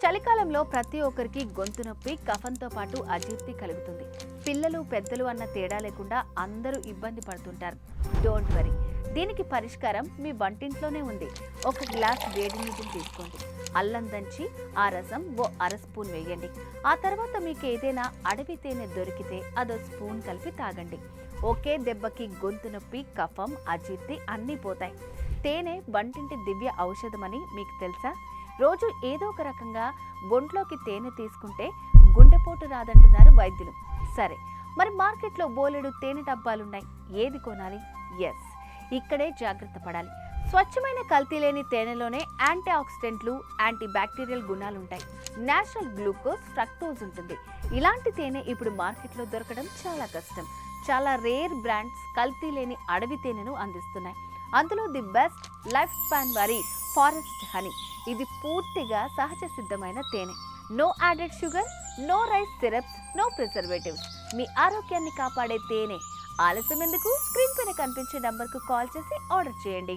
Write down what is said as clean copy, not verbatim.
చలికాలంలో ప్రతి ఒక్కరికి గొంతు నొప్పి, కఫంతో పాటు అజీర్తి కలుగుతుంది. పిల్లలు పెద్దలు అన్న తేడా లేకుండా అందరూ ఇబ్బంది పడుతుంటారు. డోంట్ వరీ, దీనికి పరిష్కారం మీ వంటింట్లోనే ఉంది. ఒక గ్లాస్ వేడి నీటిని తీసుకోండి. అల్లం దంచి ఆ రసం ఓ అర స్పూన్ వేయండి. ఆ తర్వాత మీకు ఏదైనా అడవి తేనె దొరికితే అదో స్పూన్ కలిపి తాగండి. ఒకే దెబ్బకి గొంతు నొప్పి, కఫం, అజీర్తి అన్నీ పోతాయి. తేనె వంటింటి దివ్య ఔషధమని మీకు తెలుసా? రోజు ఏదో ఒక రకంగా ఒంట్లోకి తేనె తీసుకుంటే గుండెపోటు రాదంటున్నారు వైద్యులు. సరే, మరి మార్కెట్లో బోలెడు తేనె డబ్బాలున్నాయి. ఏది కొనాలి? ఎస్, ఇక్కడే జాగ్రత్త పడాలి. స్వచ్ఛమైన కల్తీ లేని తేనెలోనే యాంటీ ఆక్సిడెంట్లు, యాంటీ బ్యాక్టీరియల్ గుణాలుంటాయి. నేచురల్ గ్లూకోజ్, ఫ్రక్టోజ్ ఉంటుంది. ఇలాంటి తేనె ఇప్పుడు మార్కెట్లో దొరకడం చాలా కష్టం. చాలా రేర్ బ్రాండ్స్ కల్తీ లేని అడవి తేనెను అందిస్తున్నాయి. అందులో ది బెస్ట్ లైఫ్ స్పాన్ వారి ఫారెస్ట్ హనీ. ఇది పూర్తిగా సహజ సిద్ధమైన తేనె. No added sugar, no rice syrups, no preservatives. మీ ఆరోగ్యాన్ని కాపాడే తేనె. ఆలస్యం ఎందుకు? స్క్రీన్ పైన కనిపించే నంబర్కు కాల్ చేసి ఆర్డర్ చేయండి.